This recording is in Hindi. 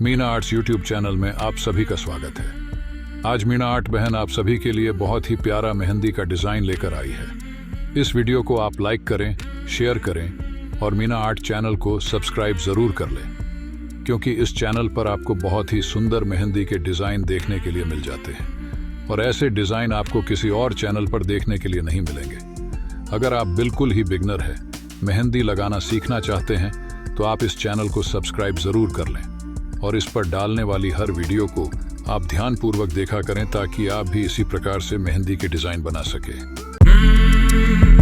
मीना आर्ट्स यूट्यूब चैनल में आप सभी का स्वागत है। आज मीना आर्ट बहन आप सभी के लिए बहुत ही प्यारा मेहंदी का डिज़ाइन लेकर आई है। इस वीडियो को आप लाइक करें, शेयर करें और मीना आर्ट चैनल को सब्सक्राइब ज़रूर कर लें, क्योंकि इस चैनल पर आपको बहुत ही सुंदर मेहंदी के डिज़ाइन देखने के लिए मिल जाते हैं और ऐसे डिज़ाइन आपको किसी और चैनल पर देखने के लिए नहीं मिलेंगे। अगर आप बिल्कुल ही बिगनर हैं, मेहंदी लगाना सीखना चाहते हैं, तो आप इस चैनल को सब्सक्राइब ज़रूर कर लें और इस पर डालने वाली हर वीडियो को आप ध्यानपूर्वक देखा करें ताकि आप भी इसी प्रकार से मेहंदी के डिज़ाइन बना सकें।